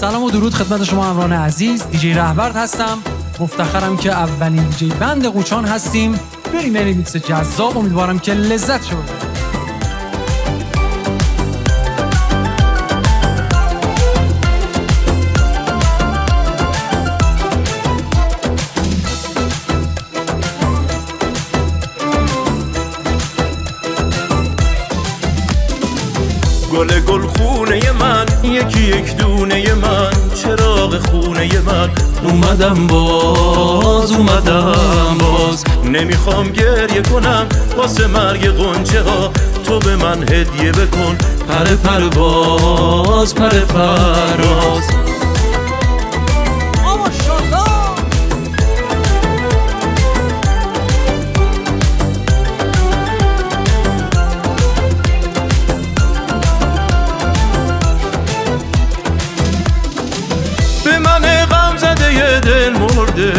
سلام و درود خدمت شما همراهان عزیز. دیجی رهبرد هستم. مفتخرم که اولین دیجی بند قوچان هستیم. بریم میکس جذاب، امیدوارم که لذت ببرید. گل خونه من، یکی یک دونه من، چراغ خونه من. اومدم باز نمیخوام گریه کنم واسه مرگ غنچه ها. تو به من هدیه بکن پرواز به من غم زده یه دل مرده،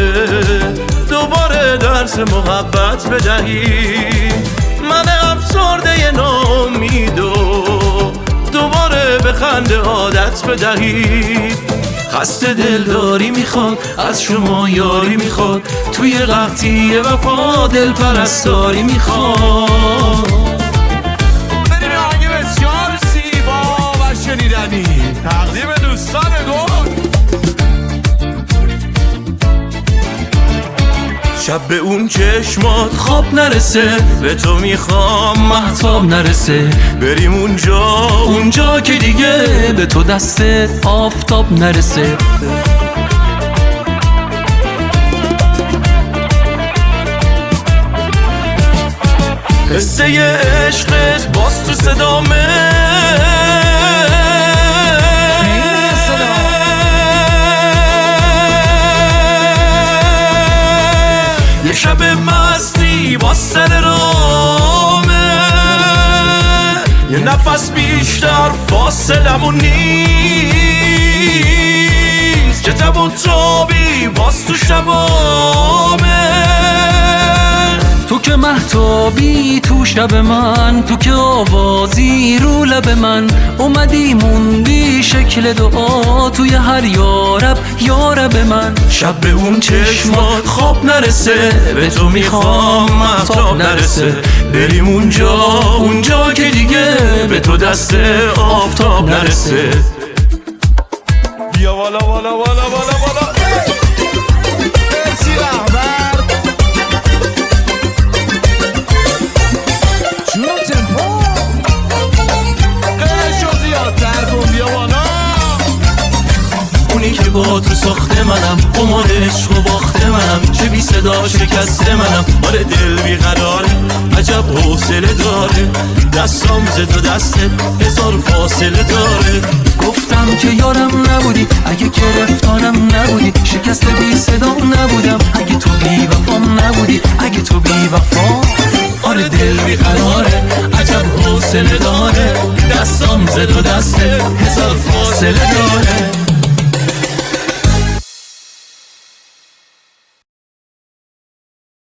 دوباره درس محبت بدهی. من افسرده ناامیدو دوباره به خنده عادت بدهی. خسته دلداری میخواد از شما یاری میخواد، توی قحطی وفا دل پرستاری میخواد. بریم آهنگ بسیار زیبا و شنیدنی تقدیم دوستان گل. شب به اون چشمات خواب نرسه، به تو میخوام مهتاب نرسه. بریم اونجا که دیگه به تو دستت آفتاب نرسه. قصه عشقت باز تو صدامه، یه شب مستی با سر رامه. یه نفس بیشتر فاصلمون نیست، که تب و تابی باز تو شبامه. تو که مهتابی تو شب من، تو که آوازی رو لب من. اومدی موندی شکل دعا توی هر یارب من. شب به اون چشمات خواب نرسه، به تو میخوام مهتاب نرسه. بریم اونجا که دیگه به تو دست آفتاب نرسه. بیا والا دیجی رهبرد جون تمپو قیشو زیادتر کن. بیا والا اونی که با تو ساخته منم، قمار عشق و باخته منم. چه بی صدا شکسته منم، آره دل بیقراره، عجب حوصله داره. دستام ز تو دستت هزار فاصله داره. گفتم که یارم نبودی اگه گرفتارم نبودی، شکست بی صدا نبودم اگه تو بی وفام نبودی، اگه تو بی وفا. آره دل بیقراره، عجب حوصله داره. دستام ز تو دستت هزار فاصله داره.